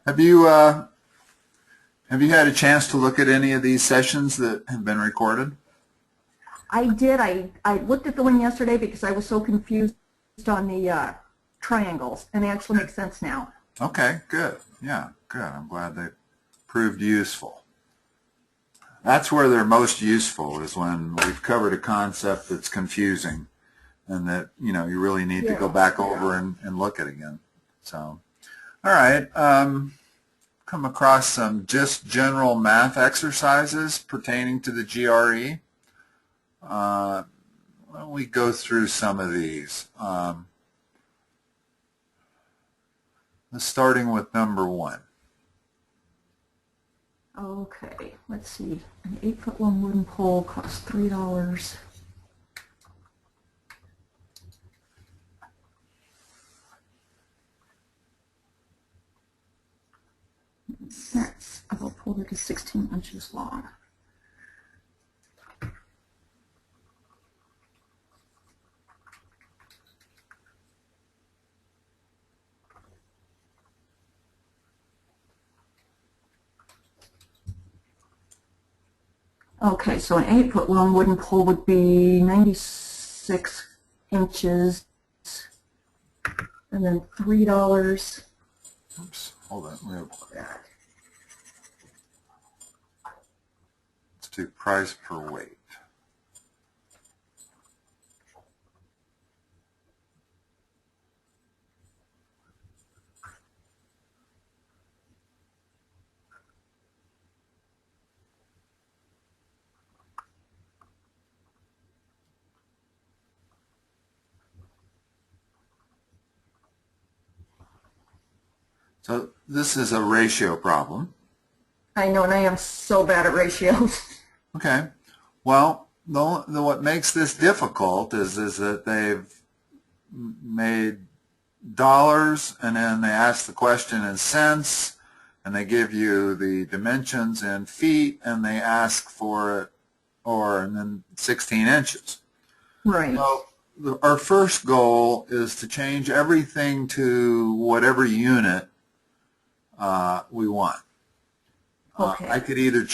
Have you had a chance to look at any of these sessions that have been recorded? I did. I looked at the one yesterday because I was so confused on the triangles, and they actually make sense now. Okay, good. Yeah, good. I'm glad they proved useful. That's where they're most useful, is when we've covered a concept that's confusing and that, you really need to go back over and look at again. So, all right. Come across some just general math exercises pertaining to the GRE. Why don't we go through some of these? Starting with number 1. Okay, let's see. An 8-foot-long wooden pole costs $3. Cents of a pole that is 16 inches long. Okay, so an 8-foot-long wooden pole would be 96 inches, and then $3. Oops, hold on real quick. Let's do price per weight. So this is a ratio problem. I know, and I am so bad at ratios. Okay. Well, what makes this difficult is that they've made dollars, and then they ask the question in cents, and they give you the dimensions in feet, and they ask for it, and then 16 inches. Right. So our first goal is to change everything to whatever unit we want. Okay. I could either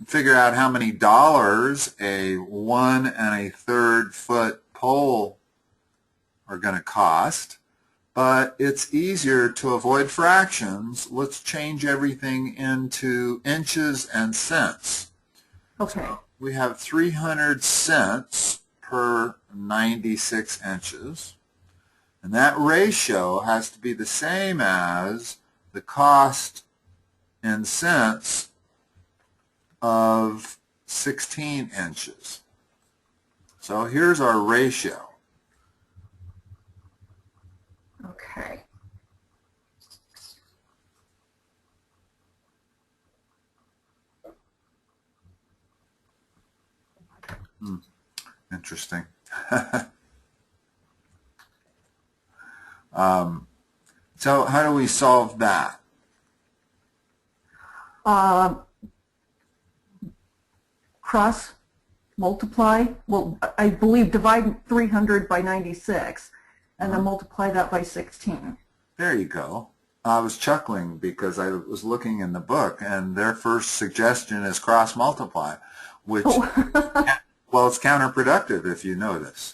figure out how many dollars a 1 1/3 foot pole are going to cost, but it's easier to avoid fractions. Let's change everything into inches and cents. Okay. So we have 300 cents per 96 inches. And that ratio has to be the same as the cost in cents of 16 inches. So here's our ratio. Okay. Interesting. So how do we solve that? Cross multiply. Well, I believe divide 300 by 96, and then multiply that by 16. There you go. I was chuckling because I was looking in the book, and their first suggestion is cross multiply, which, well, it's counterproductive if you notice.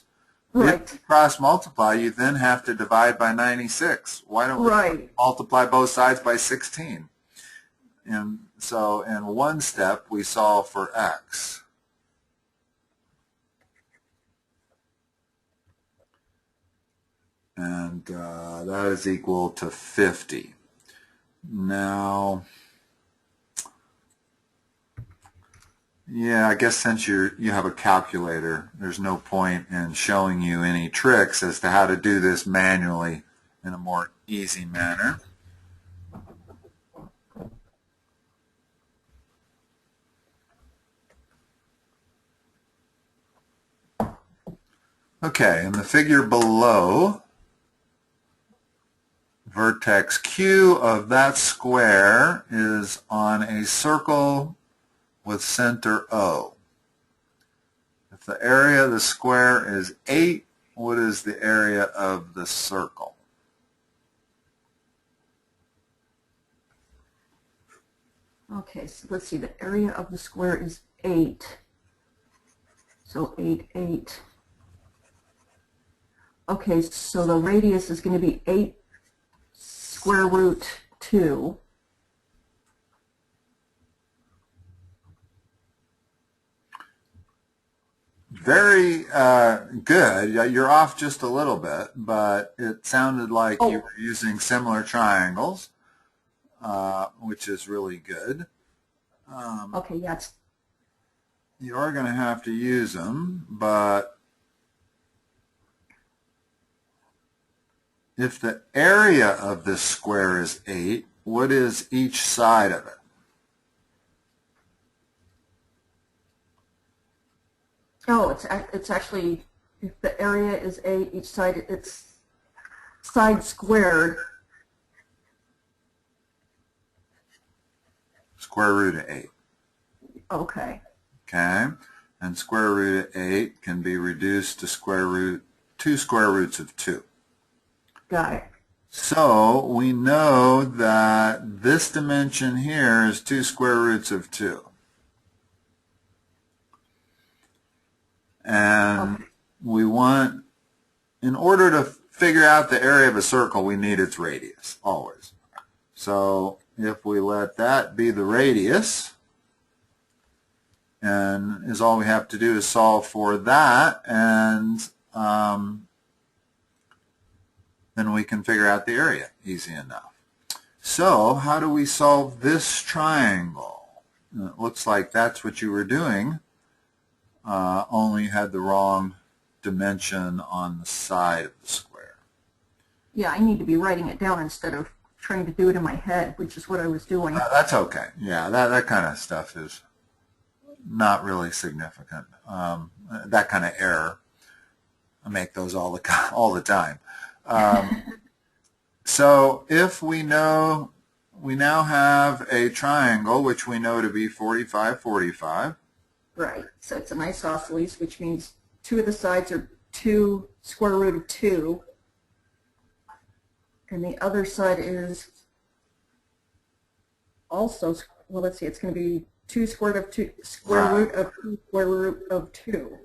Right. If you cross multiply, you then have to divide by 96. Why don't we multiply both sides by 16? And so in one step, we solve for x. And that is equal to 50. Now, yeah, I guess since you have a calculator, there's no point in showing you any tricks as to how to do this manually in a more easy manner. Okay, in the figure below, vertex Q of that square is on a circle with center O. If the area of the square is 8, what is the area of the circle? Okay, so let's see, the area of the square is 8. So 8, 8. Okay, so the radius is going to be 8 square root 2. Very good. You're off just a little bit, but it sounded like you were using similar triangles, which is really good. Okay, yeah, You are going to have to use them, but if the area of this square is 8, what is each side of it? oh, it's actually, if the area is 8, each side, it's side squared. Square root of 8. Okay. Okay? And square root of 8 can be reduced to two square roots of 2. Got it. So we know that this dimension here is 2 square roots of 2. And we want, in order to figure out the area of a circle, we need its radius, always. So if we let that be the radius, and is all we have to do is solve for that, and then we can figure out the area easy enough. So how do we solve this triangle? It looks like that's what you were doing, only you had the wrong dimension on the side of the square. Yeah, I need to be writing it down instead of trying to do it in my head, which is what I was doing. That's okay. Yeah, that kind of stuff is not really significant. That kind of error, I make those all the time. So if we now have a triangle which we know to be 45, 45. Right, so it's an isosceles, which means 2 of the sides are 2 square root of 2, and the other side is also, well, let's see, it's going to be 2 square root of 2 square root of 2.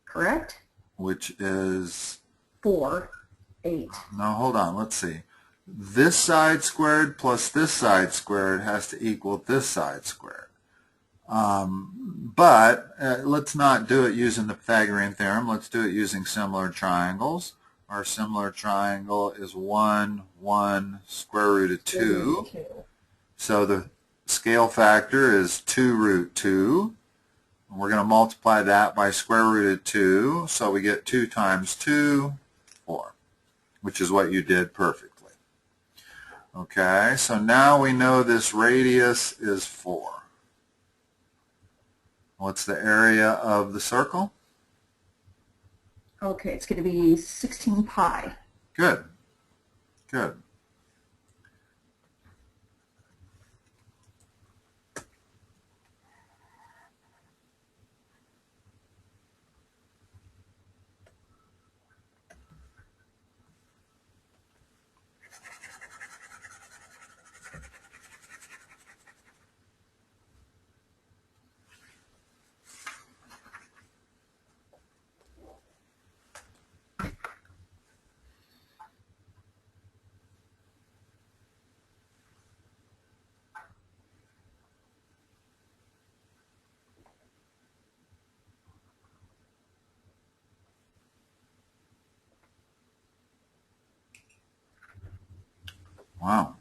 Correct? Which is 4, 8. No, hold on. Let's see. This side squared plus this side squared has to equal this side squared. But let's not do it using the Pythagorean theorem. Let's do it using similar triangles. Our similar triangle is 1, 1, square root of 2. So the scale factor is 2 root 2. We're going to multiply that by square root of 2. So we get 2 times 2, 4, which is what you did perfectly. Okay, so now we know this radius is 4. What's the area of the circle? Okay, it's going to be 16 pi. Good. Good. Wow.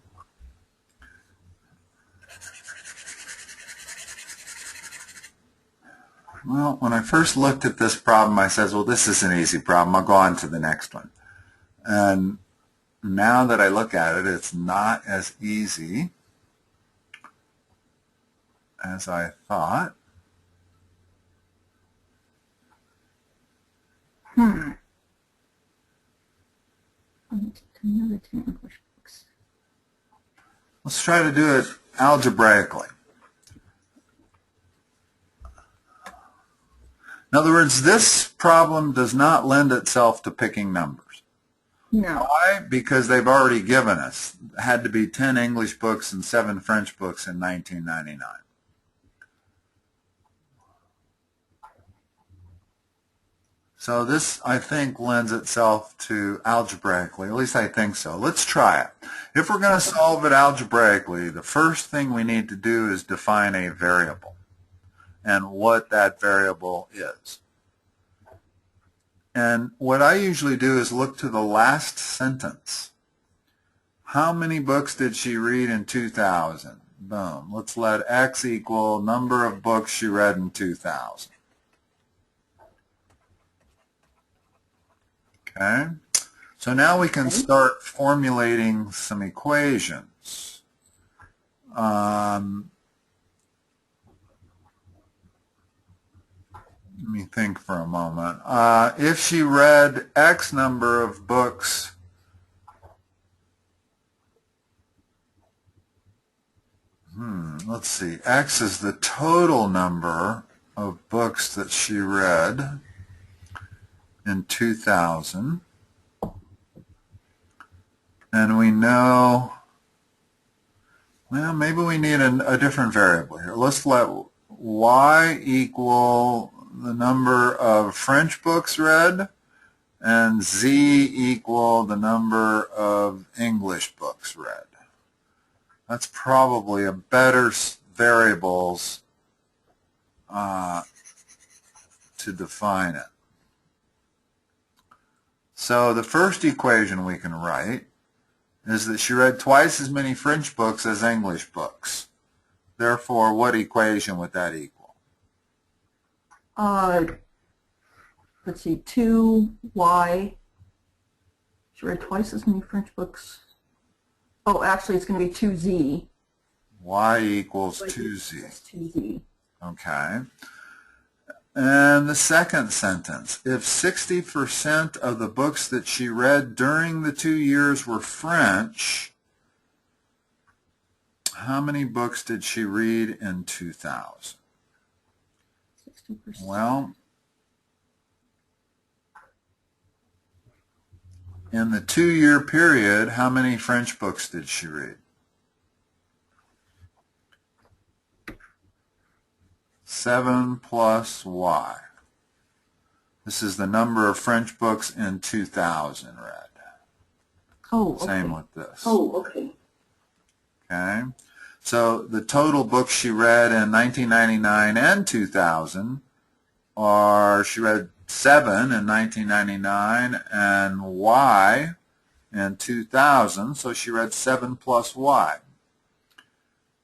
Well, when I first looked at this problem, I said, well, this is an easy problem. I'll go on to the next one. And now that I look at it, it's not as easy as I thought. Another 2 English books. Let's try to do it algebraically. In other words, this problem does not lend itself to picking numbers. No. Why? Because they've already given us. It had to be 10 English books and 7 French books in 1999. So this, I think, lends itself to algebraically. At least I think so. Let's try it. If we're going to solve it algebraically, the first thing we need to do is define a variable and what that variable is. And what I usually do is look to the last sentence. How many books did she read in 2000? Boom. Let's let X equal number of books she read in 2000. Okay. So now we can start formulating some equations. Let me think for a moment. If she read X number of books, let's see, X is the total number of books that she read in 2000. And we know, well, maybe we need a different variable here. Let's let Y equal the number of French books read and Z equal the number of English books read. That's probably a better variables to define it. So the first equation we can write is that she read twice as many French books as English books. Therefore, what equation would that equal? Let's see, 2y. She read twice as many French books. Oh, actually, it's going to be 2z. Y equals 2z. 2z. Okay. And the second sentence, if 60% of the books that she read during the 2 years were French, how many books did she read in 2000? 60%. Well, in the 2-year period, how many French books did she read? 7 plus Y. This is the number of French books in 2000 read. Oh, okay. Same with this. Oh, okay. Okay. So the total books she read in 1999 and 2000 are, she read 7 in 1999 and Y in 2000, so she read 7 plus Y.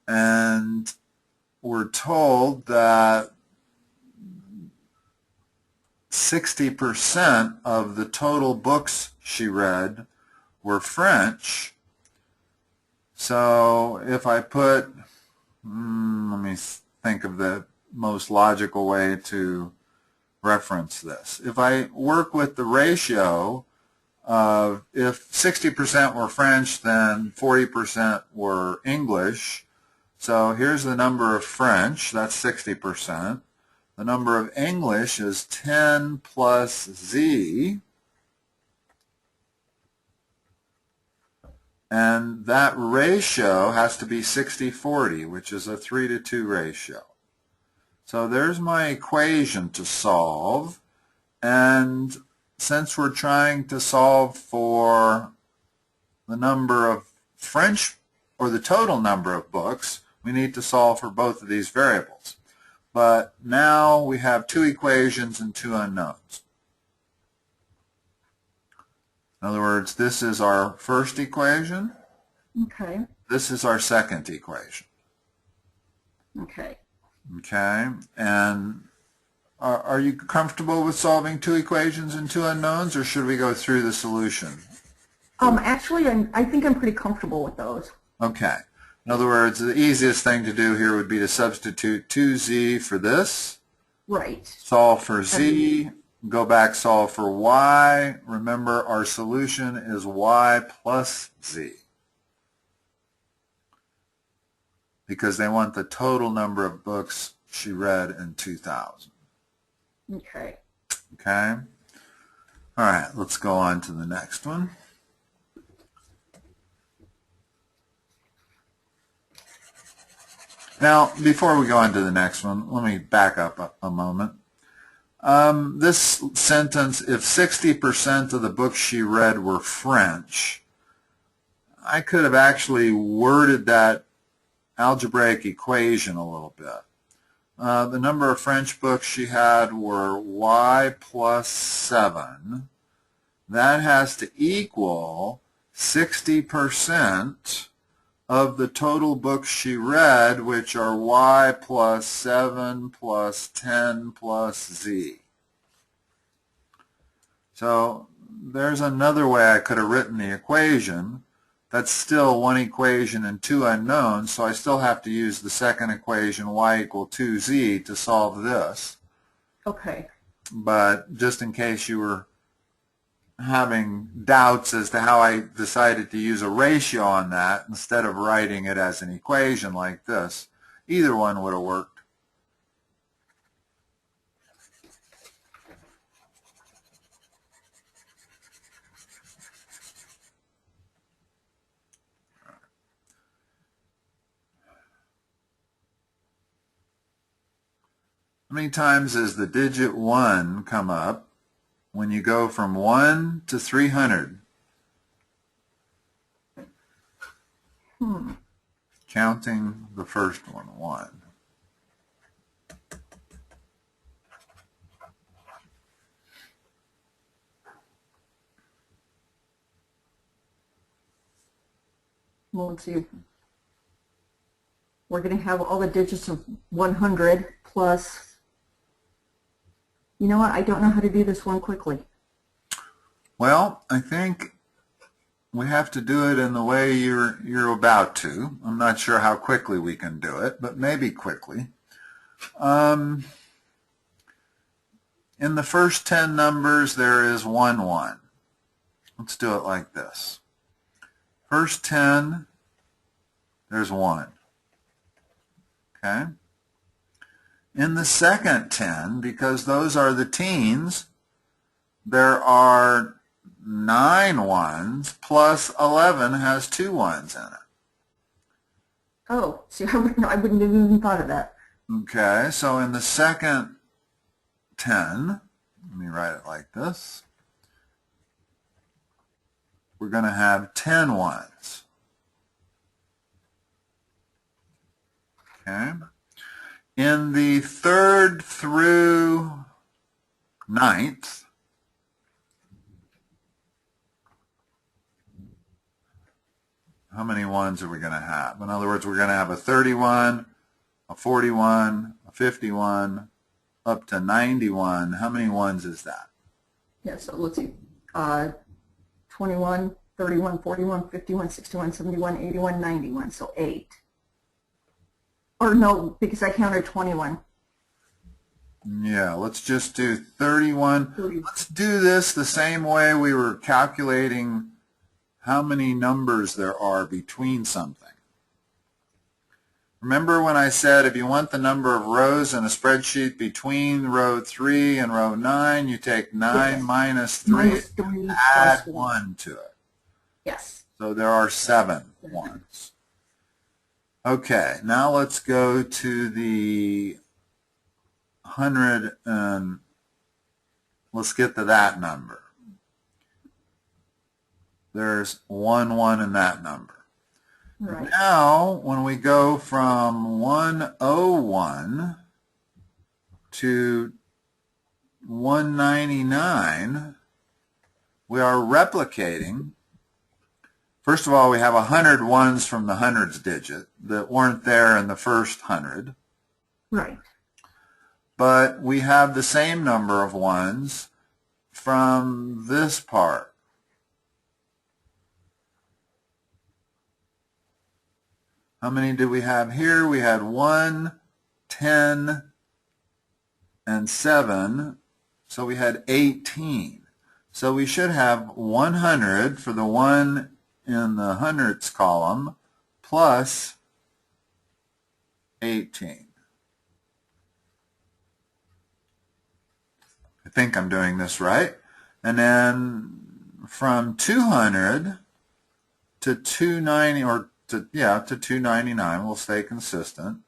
And we're told that 60% of the total books she read were French. So if I put, let me think of the most logical way to reference this. If I work with the ratio of if 60% were French, then 40% were English. So here's the number of French, that's 60%. The number of English is 10 plus Z. And that ratio has to be 60-40, which is a 3-to-2 ratio. So there's my equation to solve. And since we're trying to solve for the number of French, or the total number of books, we need to solve for both of these variables. But now we have 2 equations and 2 unknowns. In other words, this is our first equation. Okay. This is our second equation. Okay. Okay. And are you comfortable with solving 2 equations and 2 unknowns, or should we go through the solution? Actually, I think I'm pretty comfortable with those. Okay. In other words, the easiest thing to do here would be to substitute 2z for this. Right. Solve for z. Go back, solve for y. Remember, our solution is y plus z, because they want the total number of books she read in 2000. Okay. Okay? All right, let's go on to the next one. Now, before we go on to the next one, let me back up a moment. This sentence, if 60% of the books she read were French, I could have actually worded that algebraic equation a little bit. The number of French books she had were y plus 7. That has to equal 60% of the total books she read, which are y plus 7 plus 10 plus z. So there's another way I could have written the equation. That's still one equation and two unknowns, so I still have to use the second equation, y equal 2z, to solve this. Okay. But just in case you were having doubts as to how I decided to use a ratio on that instead of writing it as an equation like this, either one would have worked. How many times does the digit 1 come up when you go from 1 to 300? Counting the first one, 1. Well, let's see. We're going to have all the digits of 100 plus. You know what? I don't know how to do this one quickly. Well, I think we have to do it in the way you're about to. I'm not sure how quickly we can do it, but maybe quickly. In the first 10 numbers, there is 1, 1. Let's do it like this. First 10, there's 1. Okay? In the second 10, because those are the teens, there are 9 ones plus 11 has 2 ones in it. Oh, see, I wouldn't have even thought of that. Okay, so in the second 10, let me write it like this, we're going to have 10 ones. Okay. In the third through 9th, how many ones are we going to have? In other words, we're going to have a 31, a 41, a 51, up to 91. How many ones is that? Yeah, so let's see. 21, 31, 41, 51, 61, 71, 81, 91. So 8. Or no, because I counted 21. Yeah, let's just do 31. 30. Let's do this the same way we were calculating how many numbers there are between something. Remember when I said if you want the number of rows in a spreadsheet between row 3 and row 9, you take 9 Yes. minus 3, Minus 3 add plus 1 to it. Yes. So there are 7 ones. Okay, now let's go to the 100 and let's get to that number. There's 1 1 in that number. Right. Now, when we go from 101 to 199, we are replicating. First of all, we have 100 ones from the hundreds digit that weren't there in the first 100. Right. But we have the same number of ones from this part. How many did we have here? We had 1, 10, and 7. So we had 18. So we should have 100 for the one in the hundreds column plus 18. I think I'm doing this right. And then from 200 to 290 or to 299, we'll stay consistent.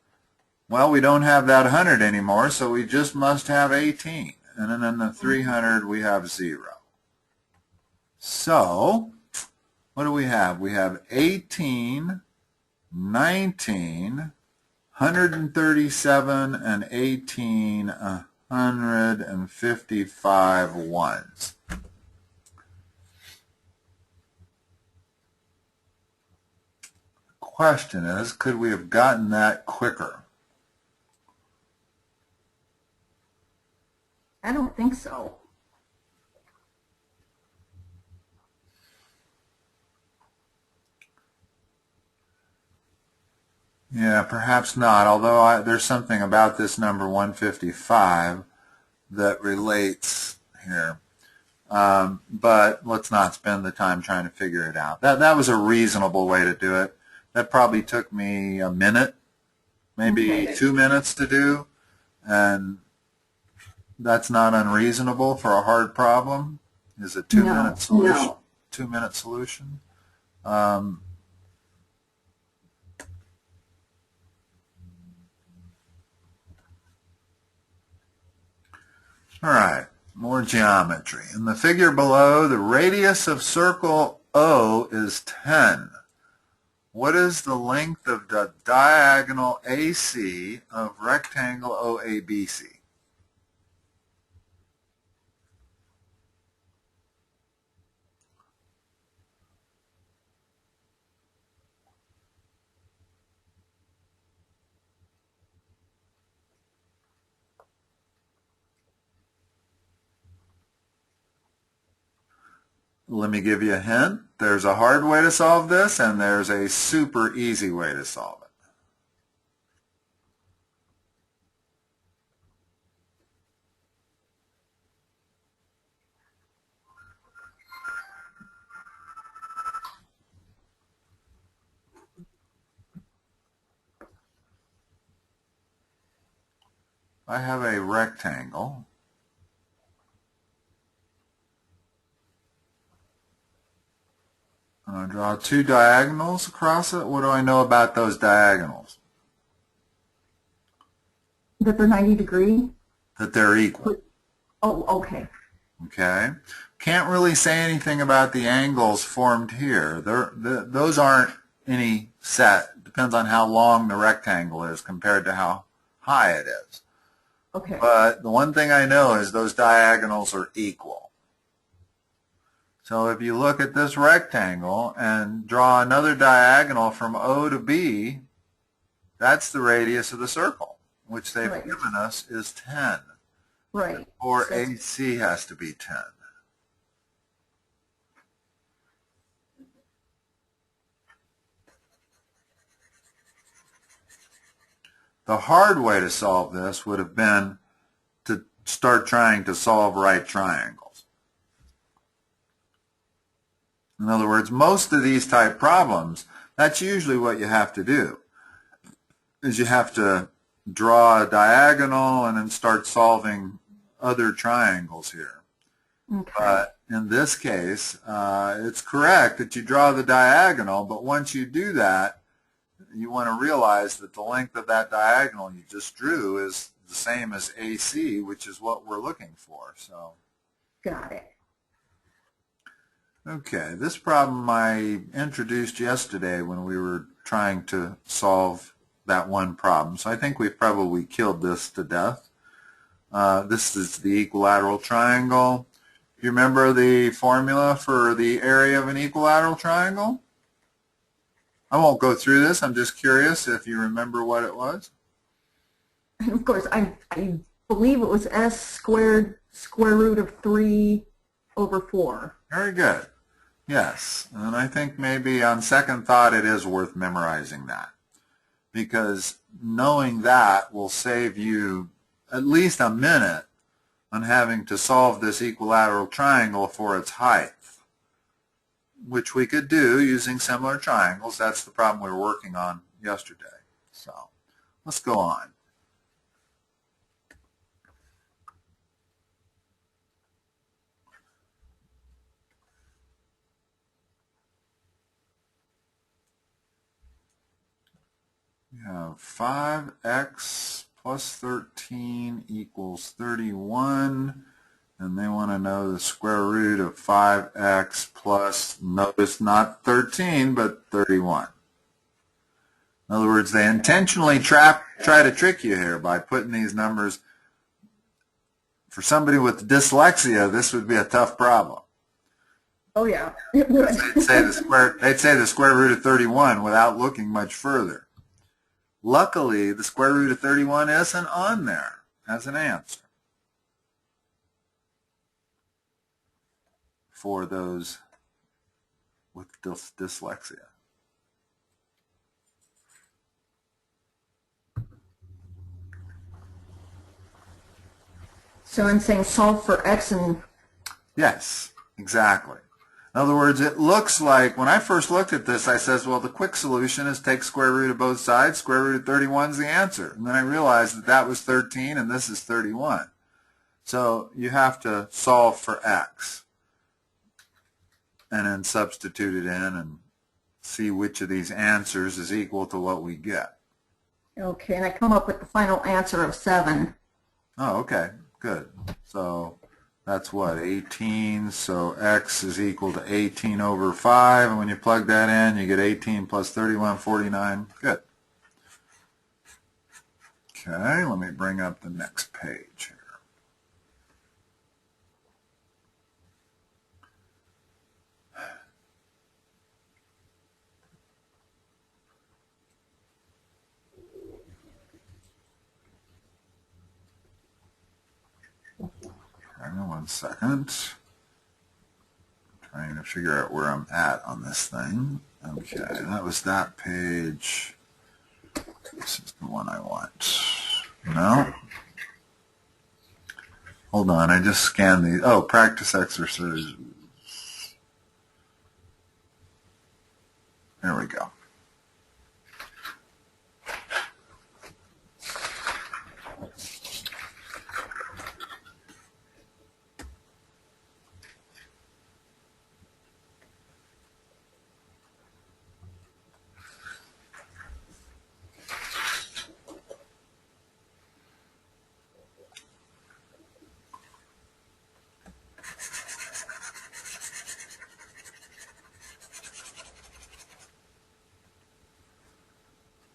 Well, we don't have that 100 anymore, so we just must have 18. And then in the 300, we have 0. So, what do we have? We have 18, 19, 137, and 18, 155 ones. Question is, could we have gotten that quicker? I don't think so. Yeah, perhaps not, although there's something about this number 155 that relates here. But let's not spend the time trying to figure it out. That was a reasonable way to do it. That probably took me a minute, maybe 2 minutes to do, and that's not unreasonable for a hard problem. Is a 2-minute solution? No. 2-minute solution. All right, more geometry. In the figure below, the radius of circle O is 10. What is the length of the diagonal AC of rectangle OABC? Let me give you a hint. There's a hard way to solve this, and there's a super easy way to solve it. I have a rectangle. I'm going to draw 2 diagonals across it. What do I know about those diagonals? That they're 90 degrees? That they're equal. Oh, okay. Okay. Can't really say anything about the angles formed here. Those aren't any set. Depends on how long the rectangle is compared to how high it is. Okay. But the one thing I know is those diagonals are equal. So if you look at this rectangle and draw another diagonal from O to B, that's the radius of the circle, which they've given us is 10. Right. Or so AC has to be 10. The hard way to solve this would have been to start trying to solve right triangles. In other words, most of these type problems, that's usually what you have to do, is you have to draw a diagonal and then start solving other triangles here. Okay. But in this case, it's correct that you draw the diagonal, but once you do that, you want to realize that the length of that diagonal you just drew is the same as AC, which is what we're looking for. So, got it. Okay, this problem I introduced yesterday when we were trying to solve that one problem. So I think we've probably killed this to death. This is the equilateral triangle. You remember the formula for the area of an equilateral triangle? I won't go through this. I'm just curious if you remember what it was. And of course, I believe it was S squared square root of 3 over 4. Very good. Yes, and I think maybe on second thought it is worth memorizing that, because knowing that will save you at least a minute on having to solve this equilateral triangle for its height, which we could do using similar triangles. That's the problem we were working on yesterday. So let's go on. We have 5x plus 13 equals 31. And they want to know the square root of 5x plus, notice not 13, but 31. In other words, they intentionally try to trick you here by putting these numbers. For somebody with dyslexia, this would be a tough problem. Oh yeah, it would. They'd say the square root of 31 without looking much further. Luckily, the square root of 31 isn't on there as an answer for those with dyslexia. So I'm saying solve for x and... Yes, exactly. In other words, it looks like, when I first looked at this, I says, well, the quick solution is take square root of both sides. Square root of 31 is the answer. And then I realized that that was 13 and this is 31. So you have to solve for x and then substitute it in and see which of these answers is equal to what we get. Okay, and I come up with the final answer of 7. Oh, okay, good. So that's what, 18, so x is equal to 18 over 5, and when you plug that in, you get 18 plus 31, 49. Good. Okay, let me bring up the next page here. Hang on one second. Trying to figure out where I'm at on this thing. Okay, that was that page. This is the one I want. No? Hold on, I just scanned these. Oh, practice exercise. There we go.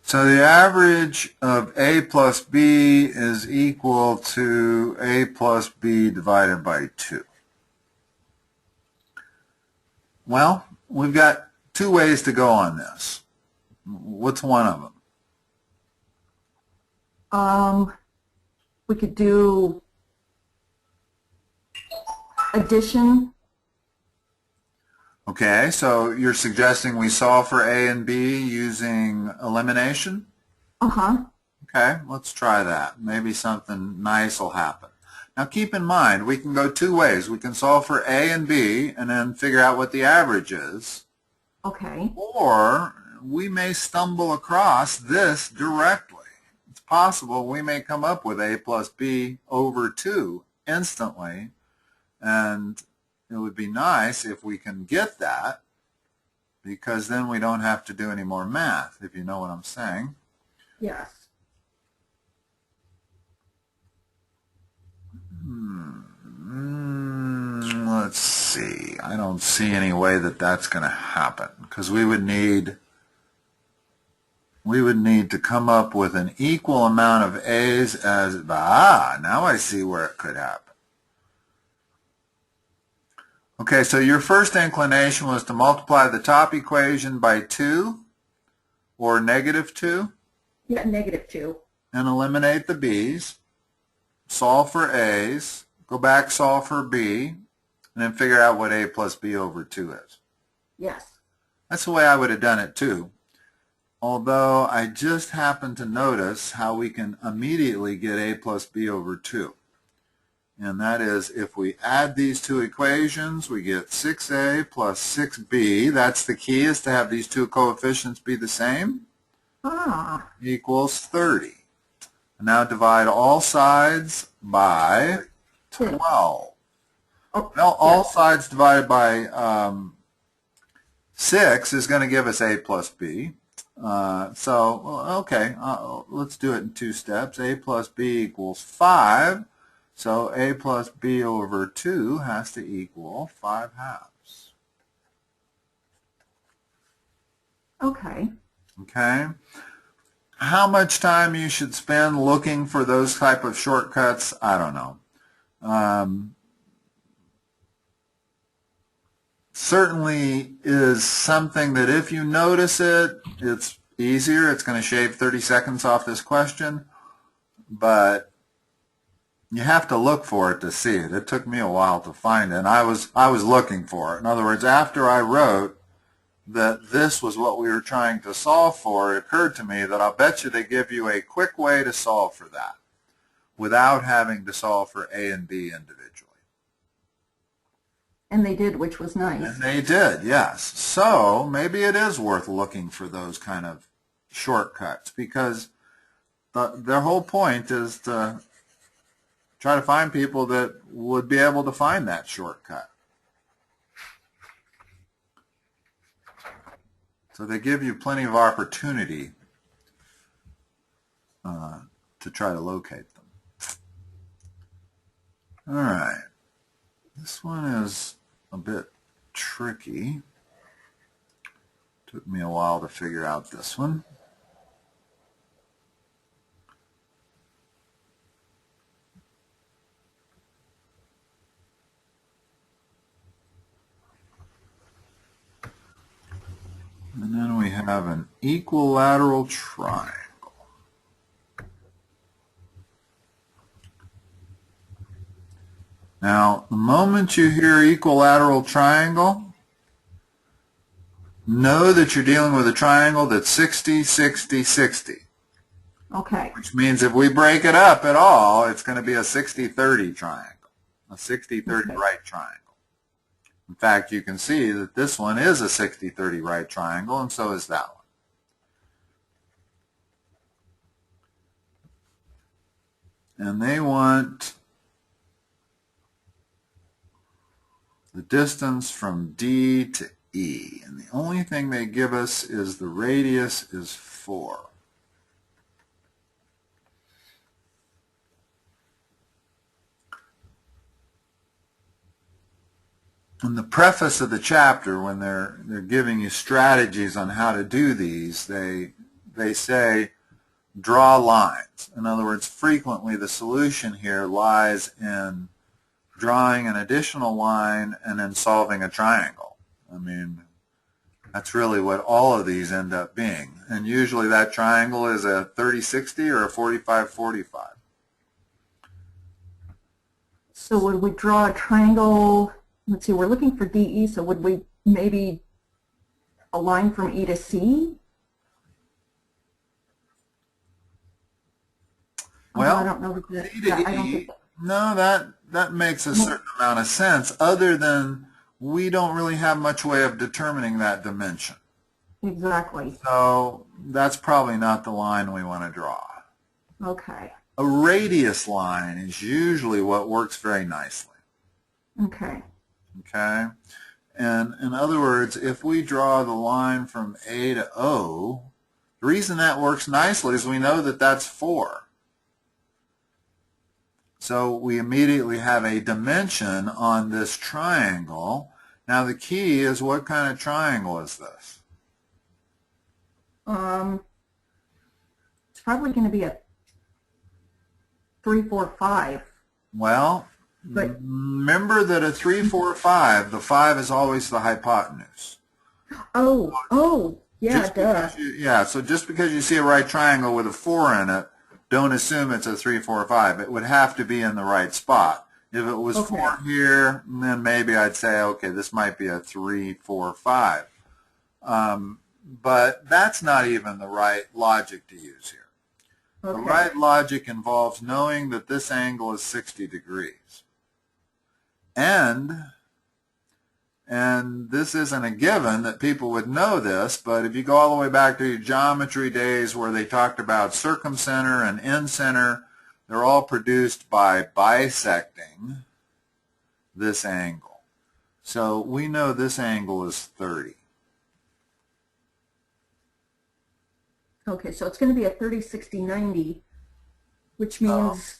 So the average of a plus b is equal to a plus b divided by 2. Well, we've got two ways to go on this. What's one of them? We could do addition. Okay, so you're suggesting we solve for a and b using elimination? Uh-huh. Okay, let's try that. Maybe something nice will happen. Now keep in mind, we can go two ways. We can solve for a and b and then figure out what the average is. Okay. Or we may stumble across this directly. It's possible we may come up with a plus b over 2 instantly, and it would be nice if we can get that, because then we don't have to do any more math, if you know what I'm saying. Yes. Let's see. I don't see any way that that's going to happen, because we would need to come up with an equal amount of a's as, now I see where it could happen. Okay, so your first inclination was to multiply the top equation by 2 or negative 2. Yeah, negative 2. And eliminate the b's, solve for a's, go back, solve for b, and then figure out what a plus b over 2 is. Yes. That's the way I would have done it too. Although I just happened to notice how we can immediately get a plus b over 2. And that is, if we add these two equations, we get 6a plus 6b. That's the key, is to have these two coefficients be the same. Equals 30. And now divide all sides by 12. Oh, well, all sides divided by 6 is going to give us a plus b. Okay, let's do it in 2 steps. A plus B equals 5. So A plus B over 2 has to equal 5 halves. Okay. Okay. How much time you should spend looking for those type of shortcuts, I don't know. Certainly is something that if you notice it, it's easier. It's going to shave 30 seconds off this question, but you have to look for it to see it. It took me a while to find it, and I was looking for it. In other words, after I wrote that this was what we were trying to solve for, it occurred to me that I'll bet you they give you a quick way to solve for that without having to solve for A and B individually. And they did, which was nice. And they did, yes. So maybe it is worth looking for those kind of shortcuts, because their whole point is to try to find people that would be able to find that shortcut. So they give you plenty of opportunity to try to locate them. All right. This one is a bit tricky. Took me a while to figure out this one. And then we have an equilateral triangle. Now, the moment you hear equilateral triangle, know that you're dealing with a triangle that's 60, 60, 60. Okay. Which means if we break it up at all, it's going to be a 60-30 triangle, a 60-30 right triangle. In fact, you can see that this one is a 60-30 right triangle, and so is that one. And they want the distance from D to E. And the only thing they give us is the radius is 4. In the preface of the chapter, when they're giving you strategies on how to do these, they say draw lines. In other words, frequently the solution here lies in drawing an additional line and then solving a triangle. I mean, that's really what all of these end up being. And usually that triangle is a 30-60 or a 45-45. So would we draw a triangle? Let's see, we're looking for DE, so would we maybe a line from E to C? Well, I don't know that, C to I don't E, think no, that makes a certain amount of sense, other than we don't really have much way of determining that dimension. Exactly. So that's probably not the line we want to draw. Okay. A radius line is usually what works very nicely. Okay. Okay? And in other words, if we draw the line from A to O, the reason that works nicely is we know that that's 4. So we immediately have a dimension on this triangle. Now the key is, what kind of triangle is this? It's probably going to be a 3, 4, 5. Well, But remember that a 3, 4, 5, the 5 is always the hypotenuse. Yeah, duh. So just because you see a right triangle with a 4 in it, don't assume it's a 3, 4, 5. It would have to be in the right spot. If it was 4 here, then maybe I'd say, okay, this might be a 3, 4, 5. But that's not even the right logic to use here. The right logic involves knowing that this angle is 60 degrees. And this isn't a given that people would know this, but if you go all the way back to your geometry days where they talked about circumcenter and incenter, they're all produced by bisecting this angle. So we know this angle is 30. Okay, so it's going to be a 30, 60, 90, which means,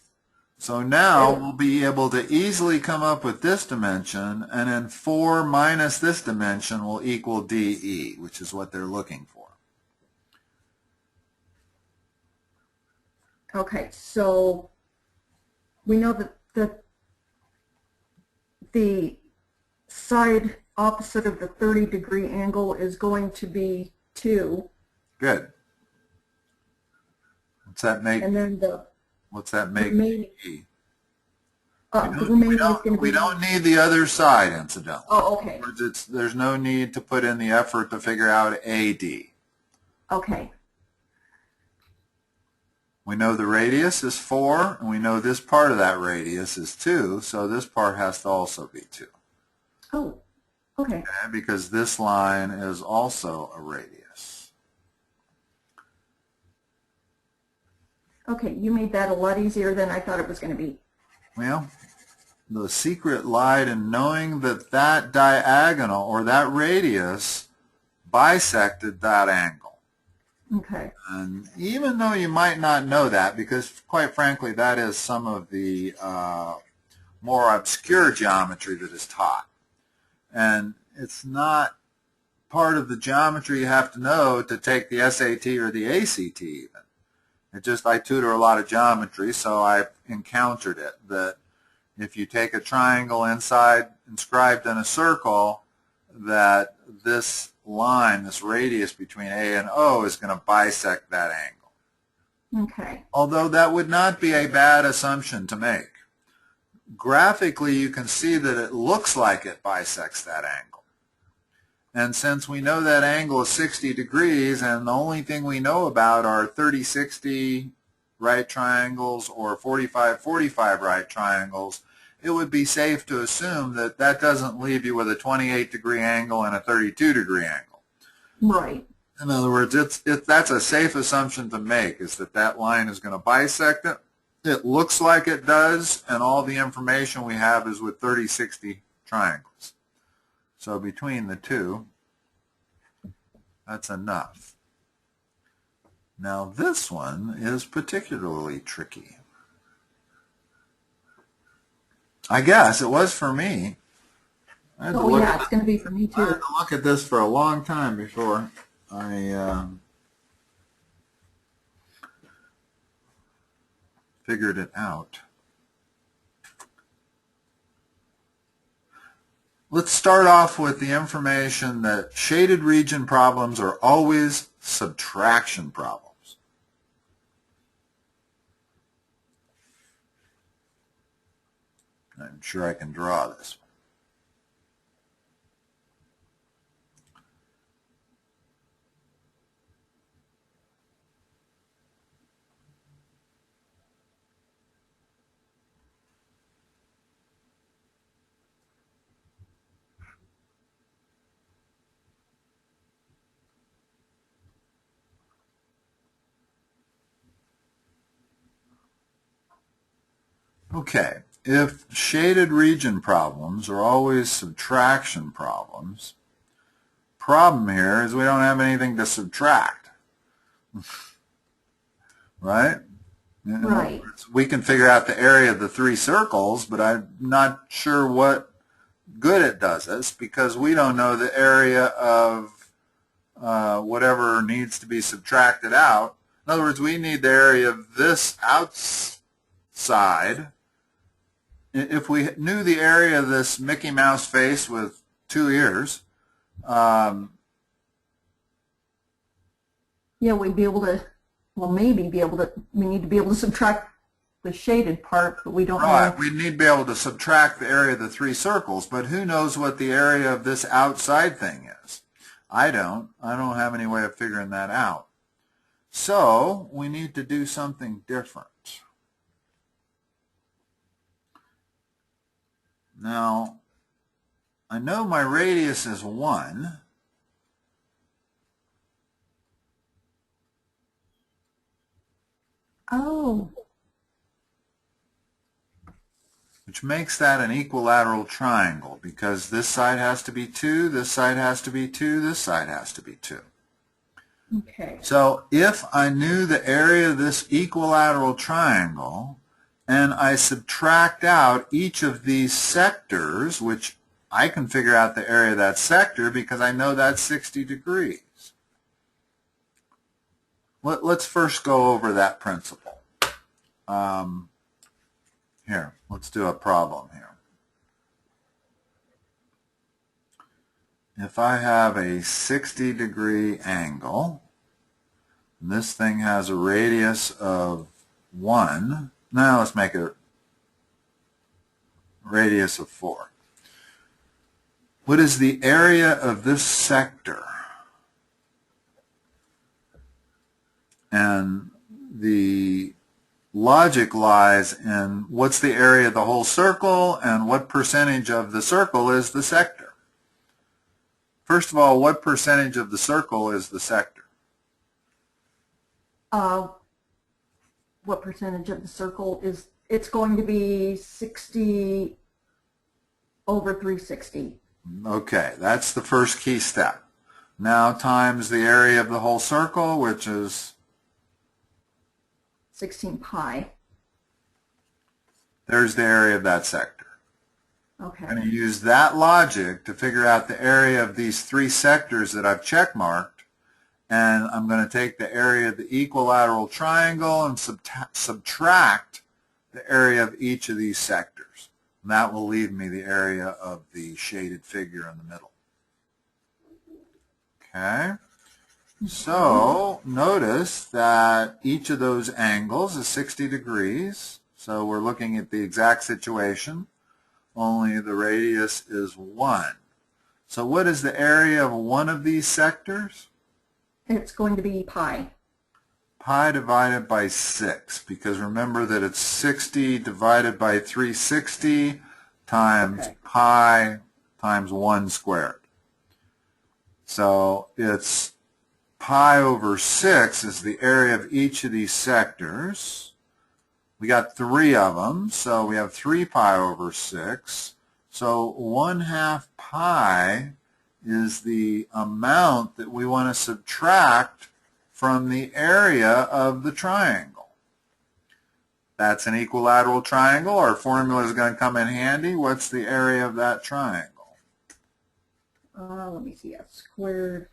So now we'll be able to easily come up with this dimension, and then 4 minus this dimension will equal DE, which is what they're looking for. okay, so we know that the side opposite of the 30-degree angle is going to be 2. Good. What's that make? And then What's that make? remaining, DE? the remaining is going to be... We don't need the other side, incidentally. Oh, okay. There's no need to put in the effort to figure out AD. Okay. We know the radius is 4, and we know this part of that radius is 2, so this part has to also be 2. Oh, okay. Okay, because this line is also a radius. Okay, you made that a lot easier than I thought it was going to be. Well, the secret lied in knowing that that diagonal, or that radius, bisected that angle. Okay. And even though you might not know that, because quite frankly that is some of the more obscure geometry that is taught, and it's not part of the geometry you have to know to take the SAT or the ACT even. I tutor a lot of geometry, so I encountered it, that if you take a triangle inscribed in a circle, that this line, this radius between A and O, is going to bisect that angle. Okay. Although that would not be a bad assumption to make. Graphically, you can see that it looks like it bisects that angle. And since we know that angle is 60 degrees, and the only thing we know about are 30-60 right triangles or 45-45 right triangles, it would be safe to assume that that doesn't leave you with a 28-degree angle and a 32-degree angle. Right. In other words, that's a safe assumption to make, is that that line is going to bisect it. It looks like it does, and all the information we have is with 30-60 triangles. So between the two, that's enough. Now this one is particularly tricky. I guess it was for me. Oh, yeah, it's going to be for me, I had too. to look at this for a long time before I figured it out. Let's start off with the information that shaded region problems are always subtraction problems. I'm sure I can draw this one. Okay, if shaded region problems are always subtraction problems, problem here is we don't have anything to subtract. Right? Right. We can figure out the area of the 3 circles, but I'm not sure what good it does us, because we don't know the area of whatever needs to be subtracted out. In other words, we need the area of this outside. If we knew the area of this Mickey Mouse face with 2 ears, Yeah, we'd be able to, well, maybe be able to, we need to be able to subtract the shaded part, but we don't right, know. we'd need to be able to subtract the area of the 3 circles, but who knows what the area of this outside thing is? I don't have any way of figuring that out. So we need to do something different. Now, I know my radius is 1. Oh, Which makes that an equilateral triangle, because this side has to be 2, this side has to be 2, this side has to be 2. Okay. So if I knew the area of this equilateral triangle and I subtract out each of these sectors, which I can figure out the area of that sector because I know that's 60 degrees. Let's first go over that principle. Here, let's do a problem here. If I have a 60-degree angle, and this thing has a radius of 1, now let's make it a radius of 4. What is the area of this sector? And the logic lies in what's the area of the whole circle and what percentage of the circle is the sector. First of all, what percentage of the circle is the sector? What percentage of the circle is, it's going to be 60 over 360. Okay, that's the first key step. Now times the area of the whole circle, which is 16 pi. There's the area of that sector. Okay. I'm going to use that logic to figure out the area of these 3 sectors that I've checkmarked, and I'm going to take the area of the equilateral triangle and subtract the area of each of these sectors. And that will leave me the area of the shaded figure in the middle. Okay? So notice that each of those angles is 60 degrees. So we're looking at the exact situation, only the radius is 1. So what is the area of one of these sectors? It's going to be pi. Pi divided by 6, because remember that it's 60 divided by 360 times pi times 1 squared. So it's pi over 6 is the area of each of these sectors. We got 3 of them, so we have 3 pi over 6. So 1/2 pi is the amount that we want to subtract from the area of the triangle. That's an equilateral triangle. Our formula is going to come in handy. What's the area of that triangle? Let me see, a squared.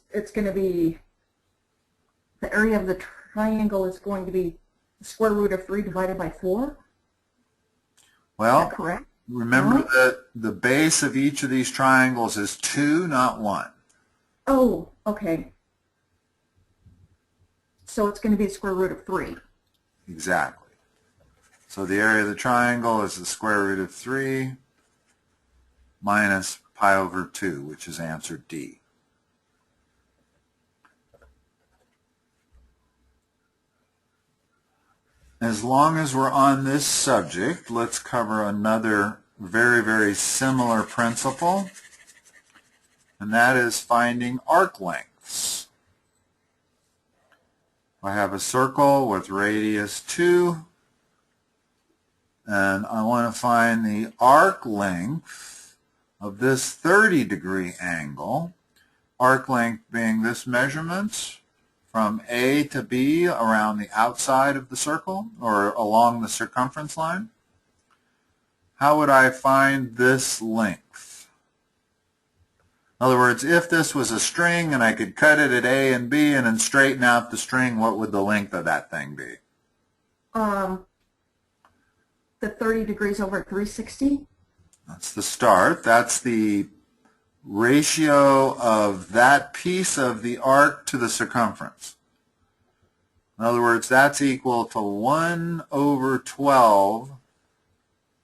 It's going to be, the area of the triangle is going to be the square root of 3 divided by 4. Well, is that correct? remember that the base of each of these triangles is 2, not 1. Oh, okay. So it's going to be the square root of 3. Exactly. So the area of the triangle is the square root of 3 minus pi over 2, which is answer D. As long as we're on this subject, let's cover another very, very similar principle, and that is finding arc lengths. I have a circle with radius 2, and I want to find the arc length of this 30-degree angle, arc length being this measurement from A to B around the outside of the circle or along the circumference line. How would I find this length? In other words, if this was a string and I could cut it at A and B and then straighten out the string, what would the length of that thing be? The 30 degrees over 360. That's the start. That's the ratio of that piece of the arc to the circumference. In other words, that's equal to 1 over 12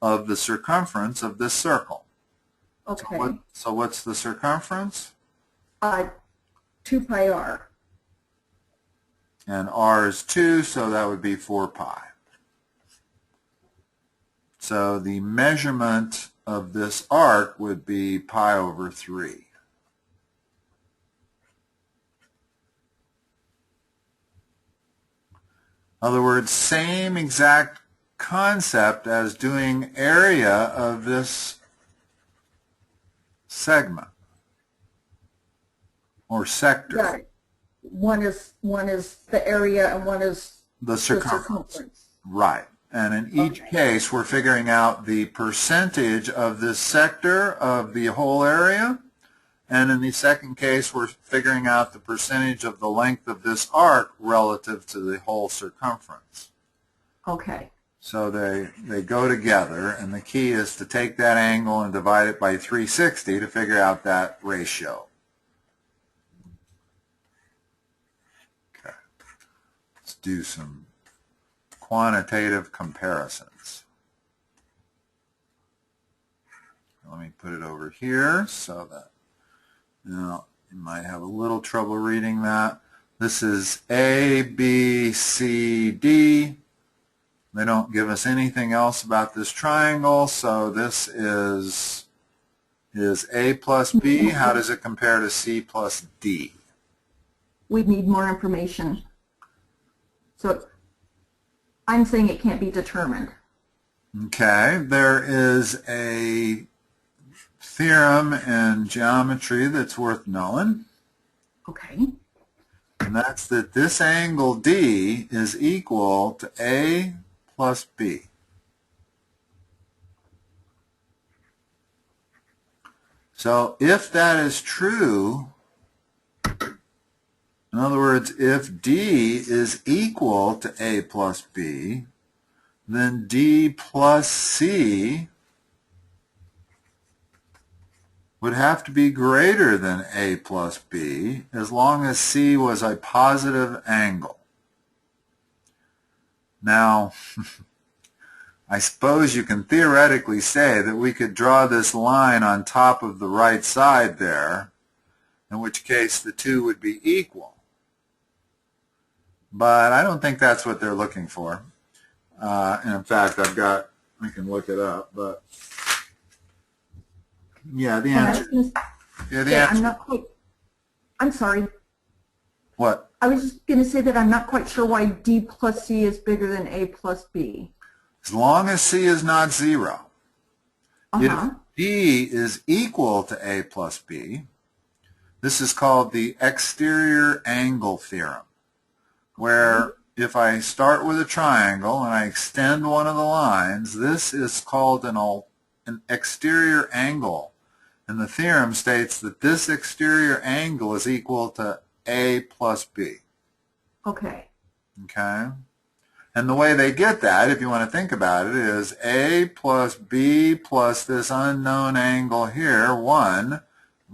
of the circumference of this circle. Okay. So what's the circumference? 2 pi r. And r is 2, so that would be 4 pi. So the measurement of this arc would be pi over 3. In other words, same exact concept as doing area of this segment or sector. Got it. One is the area and one is The the circumference. circumference. Right. And in each Okay. case, we're figuring out the percentage of this sector of the whole area. And in the second case, we're figuring out the percentage of the length of this arc relative to the whole circumference. Okay. So they go together, and the key is to take that angle and divide it by 360 to figure out that ratio. Okay. Let's do some quantitative comparisons. Let me put it over here so that now you might have a little trouble reading that. This is A, B, C, D. They don't give us anything else about this triangle, so this is A plus B. How does it compare to C plus D? We need more information. So I'm saying it can't be determined. Okay, there is a theorem in geometry that's worth knowing, Okay. and that's that this angle D is equal to A plus B. So if that is true, in other words, if D is equal to A plus B, then D plus C would have to be greater than A plus B as long as C was a positive angle. Now, I suppose you can theoretically say that we could draw this line on top of the right side there, in which case the two would be equal. But I don't think that's what they're looking for. And in fact, I can look it up, but yeah, the answer. I'm not quite, I'm sorry. What? I was just going to say that I'm not quite sure why D plus C is bigger than A plus B. As long as C is not 0. Uh-huh. If D is equal to A plus B, this is called the exterior angle theorem, where if I start with a triangle and I extend one of the lines, this is called an exterior angle. And the theorem states that this exterior angle is equal to A plus B. Okay. Okay? And the way they get that, if you want to think about it, is A plus B plus this unknown angle here, 1.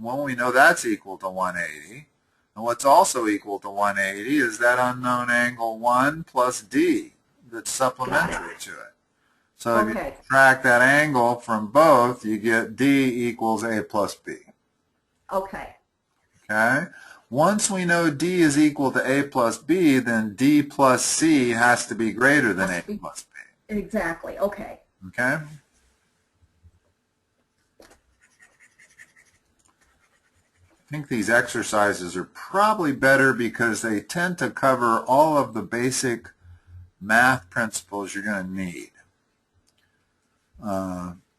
Well, we know that's equal to 180. And what's also equal to 180 is that unknown angle 1 plus D that's supplementary to it. So if you subtract that angle from both, you get D equals A plus B. Okay. Okay? Once we know D is equal to A plus B, then D plus C has to be greater than A plus B. Exactly. Okay. Okay? I think these exercises are probably better because they tend to cover all of the basic math principles you're going to need.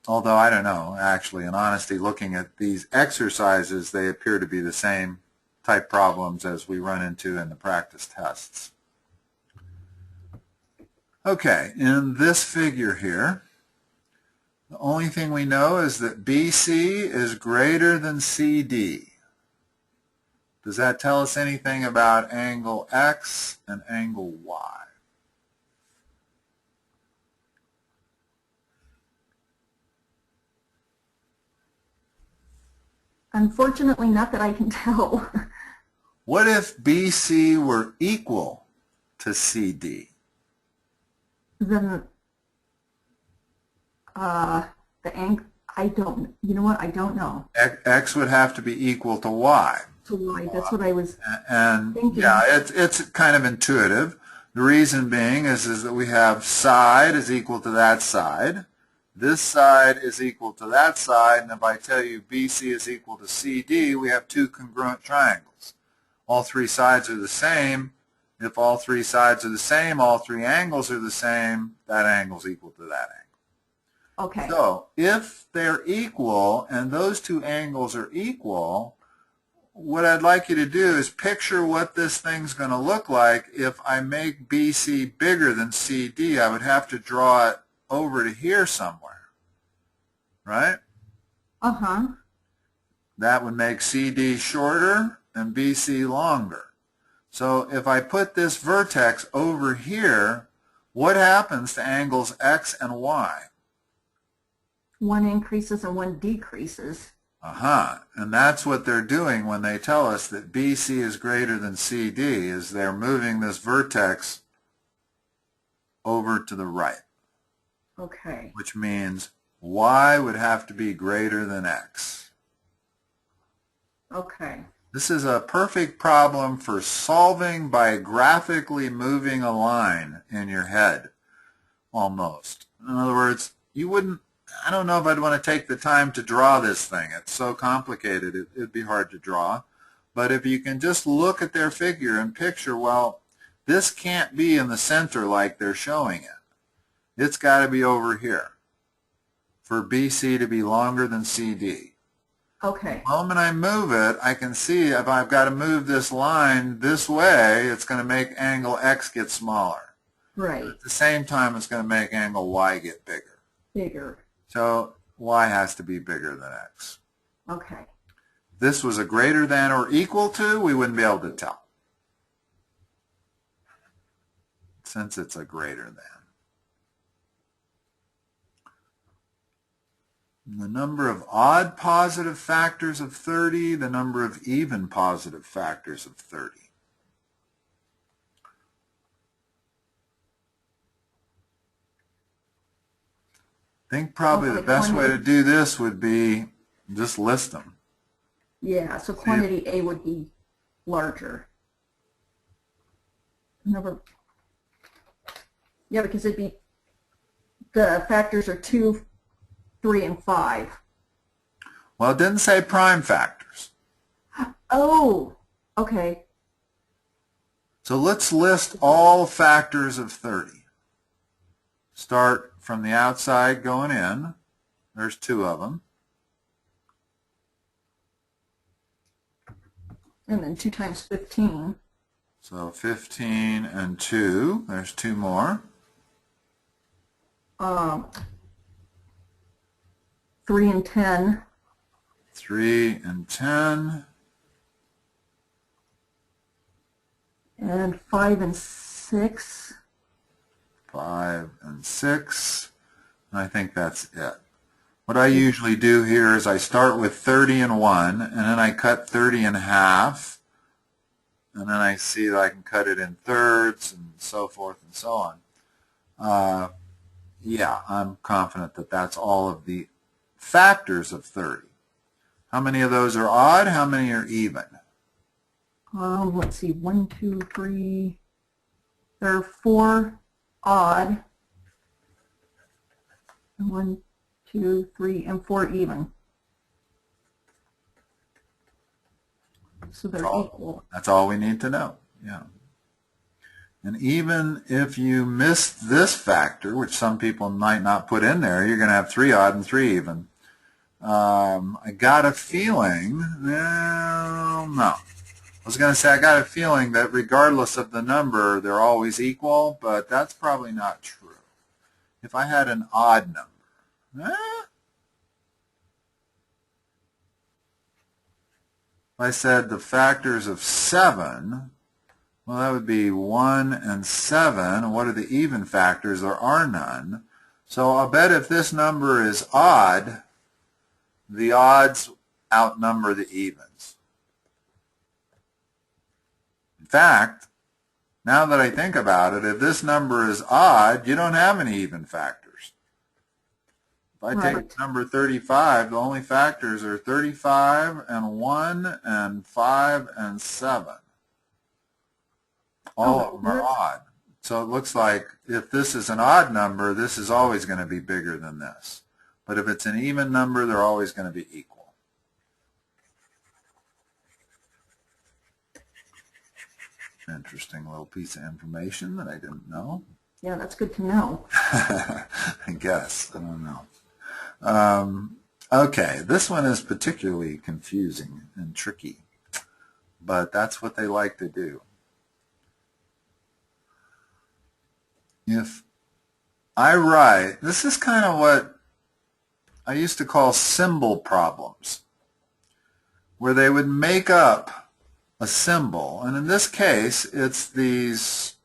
Although I don't know, actually, in honesty, looking at these exercises, they appear to be the same type problems as we run into in the practice tests. Okay, in this figure here, the only thing we know is that BC is greater than CD. Does that tell us anything about angle X and angle Y? Unfortunately, not that I can tell. What if BC were equal to CD? Then the angle, I don't, you know what, I don't know. X would have to be equal to Y. To Y, that's what I was And thinking. yeah, it's kind of intuitive. The reason being is that we have side is equal to that side. This side is equal to that side, and if I tell you BC is equal to CD, we have two congruent triangles. All three sides are the same. If all three sides are the same, all three angles are the same, that angle is equal to that Okay. So if they're equal and those two angles are equal, what I'd like you to do is picture what this thing's going to look like. If I make BC bigger than CD, I would have to draw it over to here somewhere, right? Uh-huh. That would make CD shorter and BC longer. So if I put this vertex over here, what happens to angles X and Y? One increases and one decreases. And that's what they're doing when they tell us that BC is greater than CD, is they're moving this vertex over to the right. Okay. Which means Y would have to be greater than X. Okay. This is a perfect problem for solving by graphically moving a line in your head, almost. In other words, you wouldn't, I don't know if I'd want to take the time to draw this thing. It's so complicated, it'd be hard to draw. But if you can just look at their figure and picture, well, this can't be in the center like they're showing it. It's got to be over here for BC to be longer than CD. Okay. The moment I move it, I can see if I've got to move this line this way, it's going to make angle X get smaller. Right. At the same time, it's going to make angle Y get bigger. Bigger. So Y has to be bigger than X. Okay. If this was a greater than or equal to, we wouldn't be able to tell, since it's a greater than. The number of odd positive factors of 30, the number of even positive factors of 30. I think probably the best way to do this would be just list them. Yeah, so quantity A would be larger. Yeah, because it'd be, the factors are 2, 3, and 5. Well, it didn't say prime factors. Oh, okay. So let's list all factors of 30. Start from the outside going in. There's 2 of them. And then 2 times 15. So 15 and 2. There's 2 more. 3 and 10. 3 and 10. And 5 and 6. 5 and 6. And I think that's it. What I usually do here is I start with 30 and 1, and then I cut 30 in half, and then I see that I can cut it in thirds, and so forth and so on. Yeah, I'm confident that that's all of the factors of 30. How many of those are odd? How many are even? Let's see, 1, 2, 3. There are 4 odd. 1, 2, 3, and 4 even. So they're equal. That's all we need to know. Yeah. And even if you missed this factor, which some people might not put in there, you're going to have 3 odd and 3 even. I got a feeling, well, no. I was going to say I got a feeling that regardless of the number, they're always equal, but that's probably not true. If I had an odd number, if I said the factors of 7, well, that would be 1 and 7. What are the even factors? There are none. So I'll bet if this number is odd, the odds outnumber the evens. In fact, now that I think about it, if this number is odd, you don't have any even factors. If I take number 35, the only factors are 35 and 1 and 5 and 7. All of them are odd. So it looks like if this is an odd number, this is always going to be bigger than this. But if it's an even number, they're always going to be equal. Interesting little piece of information that I didn't know. Yeah, that's good to know. I guess. I don't know. Okay, this one is particularly confusing and tricky, but that's what they like to do. If I write, this is kind of what I used to call symbol problems, where they would make up a symbol, and in this case, it's these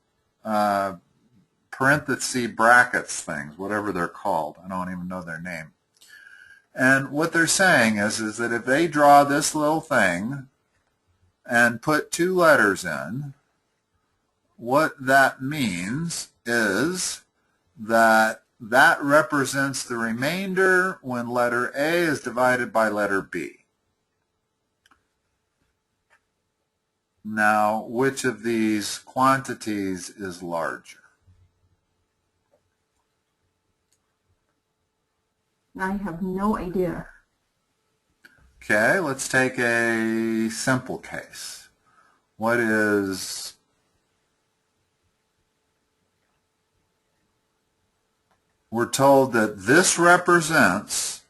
parenthesis brackets things, whatever they're called. I don't even know their name. And what they're saying is that if they draw this little thing and put two letters in, what that means is that that represents the remainder when letter A is divided by letter B. Now, which of these quantities is larger? I have no idea. Okay, let's take a simple case. What is we're told that this represents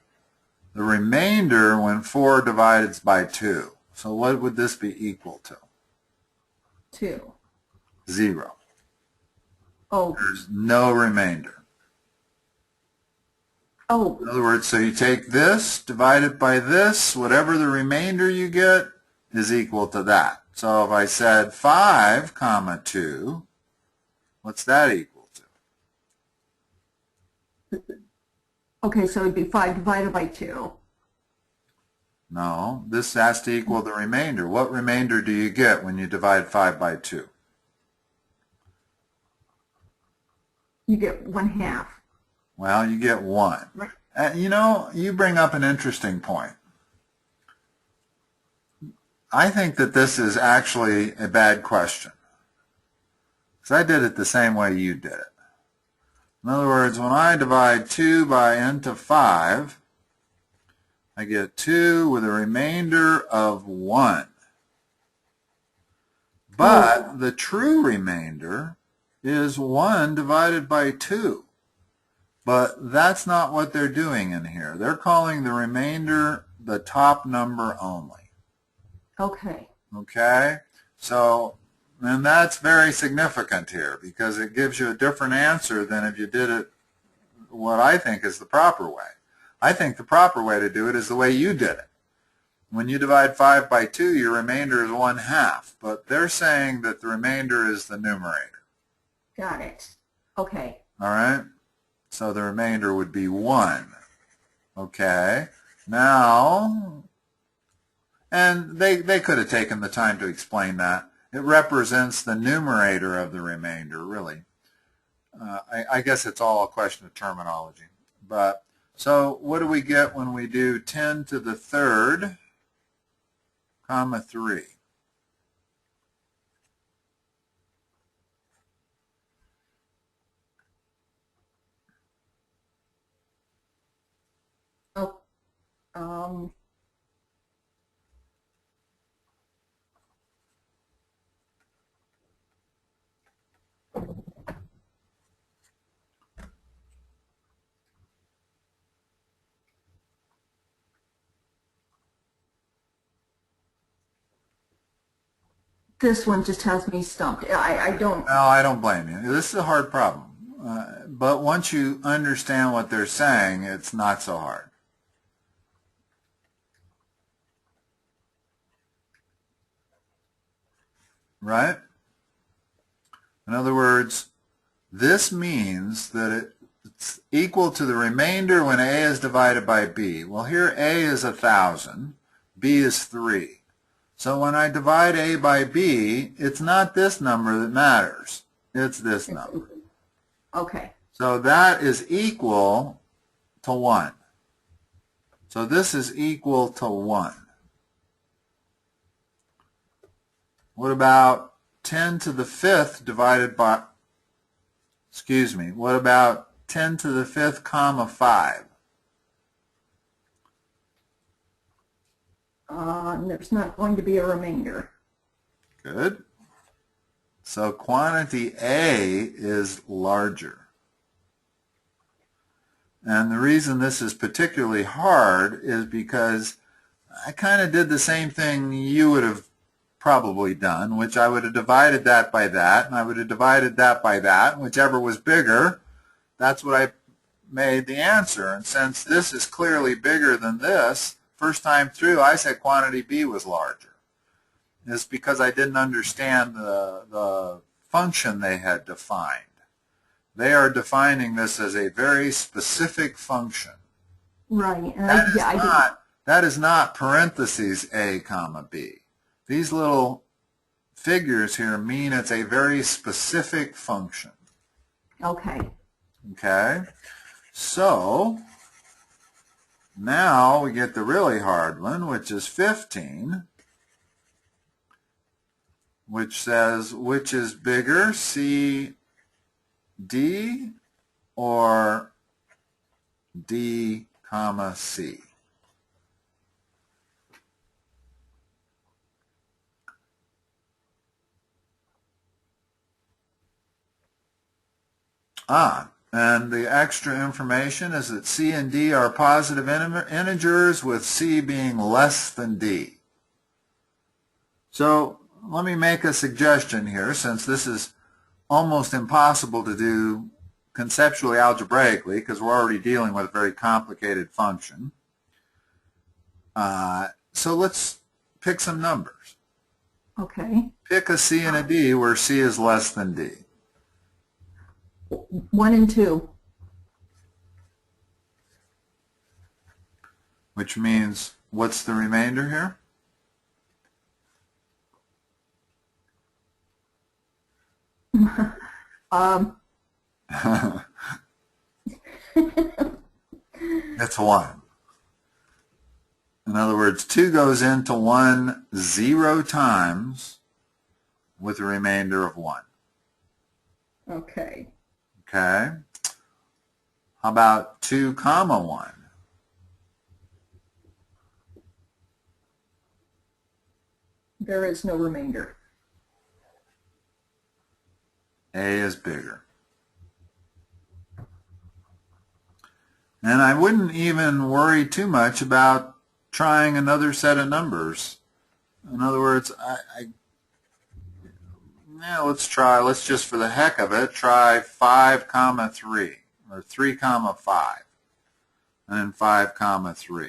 the remainder when 4 divided by 2. So what would this be equal to? 2. 0. Oh. There's no remainder. Oh. In other words, so you take this divided by this, whatever the remainder you get is equal to that. So if I said 5, comma 2, what's that equal to? Okay, so it'd be 5 divided by 2. No, this has to equal the remainder. What remainder do you get when you divide 5 by 2? You get 1/2. Well, you get 1. Right. You know, you bring up an interesting point. I think that this is actually a bad question, because I did it the same way you did it. In other words, when I divide 2 by into 5, I get 2 with a remainder of 1. But the true remainder is 1 divided by 2. But that's not what they're doing in here. They're calling the remainder the top number only. Okay. Okay? So, and that's very significant here, because it gives you a different answer than if you did it what I think is the proper way. I think the proper way to do it is the way you did it. When you divide 5 by 2, your remainder is 1/2. But they're saying that the remainder is the numerator. Got it. Okay. All right? So the remainder would be 1. Okay? Now, and they could have taken the time to explain that. It represents the numerator of the remainder, really. I guess it's all a question of terminology. But so what do we get when we do 10 to the third, comma 3? Oh. This one just has me stumped. I don't. No, I don't blame you. This is a hard problem. But once you understand what they're saying, it's not so hard. Right? In other words, this means that it's equal to the remainder when A is divided by B. Well, here A is 1,000, B is 3. So when I divide A by B, it's not this number that matters. It's this number. Okay. So that is equal to 1. So this is equal to 1. What about 10 to the 5th divided by, what about 10 to the 5th comma 5? There's not going to be a remainder. Good. So quantity A is larger. And the reason this is particularly hard is because I kind of did the same thing you would have probably done, which I would have divided that by that, and I would have divided that by that, and whichever was bigger, that's what I made the answer. And since this is clearly bigger than this, first time through I said quantity B was larger. It's because I didn't understand the function they had defined. They are defining this as a very specific function. Right. And that is not parentheses A comma B. These little figures here mean it's a very specific function. Okay. Okay? So, now we get the really hard one, which is 15, which says, which is bigger, C, D, or D, comma, C? And the extra information is that C and D are positive integers, with C being less than D. So let me make a suggestion here, since this is almost impossible to do conceptually algebraically because we're already dealing with a very complicated function. So let's pick some numbers. Okay. Pick a C and a D where C is less than D. 1 and 2. Which means, what's the remainder here? It's 1. In other words, 2 goes into 1 0 times with a remainder of 1. Okay. Okay. How about 2 comma 1? There is no remainder. A is bigger. And I wouldn't even worry too much about trying another set of numbers. In other words, let's just for the heck of it, try 5 comma 3, or 3 comma 5, and then 5 comma 3.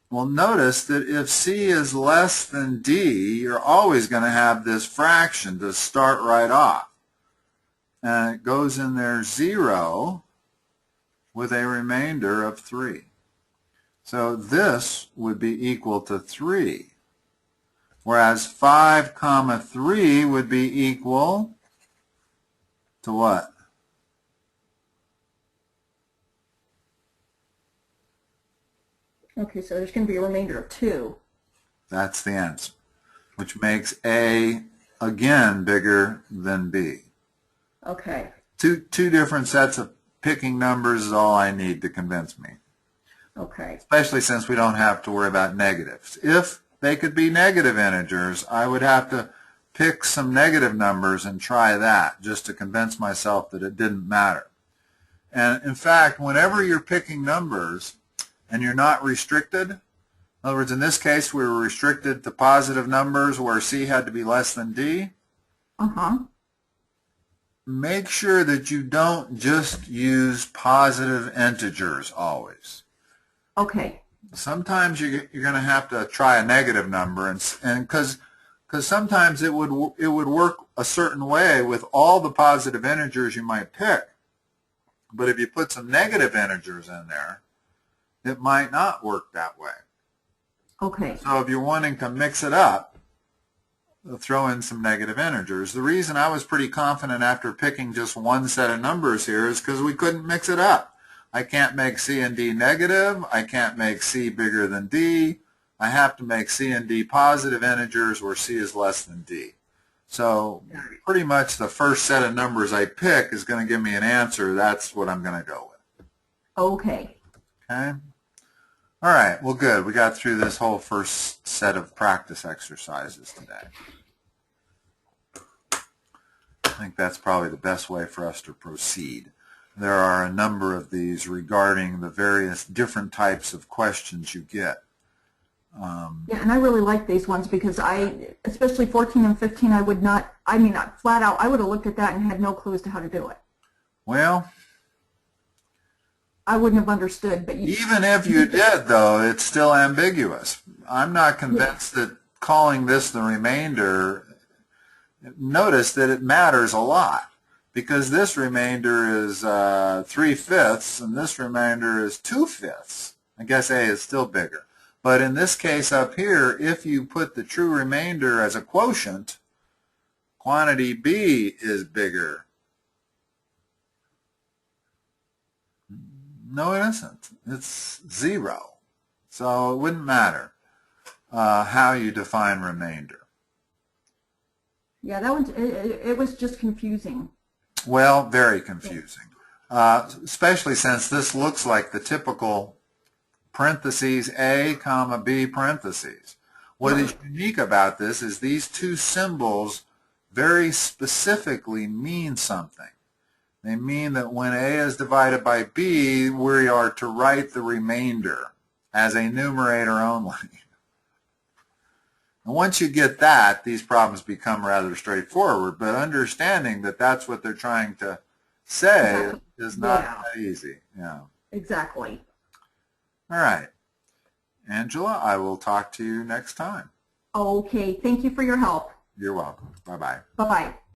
Well, notice that if C is less than D, you're always going to have this fraction to start right off. And it goes in there 0 with a remainder of 3. So this would be equal to 3. Whereas 5 comma 3 would be equal to what? Okay, so there's going to be a remainder of 2. That's the answer, which makes A, again, bigger than B. Okay. Two different sets of picking numbers is all I need to convince me. Okay. Especially since we don't have to worry about negatives. If they could be negative integers, I would have to pick some negative numbers and try that just to convince myself that it didn't matter. And in fact, whenever you're picking numbers and you're not restricted, in other words, in this case we were restricted to positive numbers where C had to be less than D, make sure that you don't just use positive integers always. Okay. Sometimes you're going to have to try a negative number, and because sometimes it would work a certain way with all the positive integers you might pick, but if you put some negative integers in there, it might not work that way. Okay. So if you're wanting to mix it up, throw in some negative integers. The reason I was pretty confident after picking just one set of numbers here is because we couldn't mix it up. I can't make C and D negative. I can't make C bigger than D. I have to make C and D positive integers where C is less than D. So pretty much the first set of numbers I pick is going to give me an answer. That's what I'm going to go with. Okay. Okay. All right. Well, good. We got through this whole first set of practice exercises today. I think that's probably the best way for us to proceed. there are a number of these regarding the various different types of questions you get. Yeah, and I really like these ones because especially 14 and 15, I would not, I mean, flat out, I would have looked at that and had no clue as to how to do it. Well, I wouldn't have understood, but even if you did, though, it's still ambiguous. I'm not convinced that calling this the remainder, notice that it matters a lot, because this remainder is 3/5 and this remainder is 2/5. I guess A is still bigger. But in this case up here, if you put the true remainder as a quotient, quantity B is bigger. No, it isn't. It's 0. So it wouldn't matter how you define remainder. yeah, that one, it was just confusing. Well, very confusing, especially since this looks like the typical parentheses A, comma, B, parentheses. What is unique about this is these two symbols very specifically mean something. They mean that when A is divided by B, we are to write the remainder as a numerator only. And once you get that, these problems become rather straightforward, but understanding that that's what they're trying to say is not that easy. Yeah. Exactly. All right. Angela, I will talk to you next time. Okay, thank you for your help. You're welcome. Bye-bye. Bye-bye.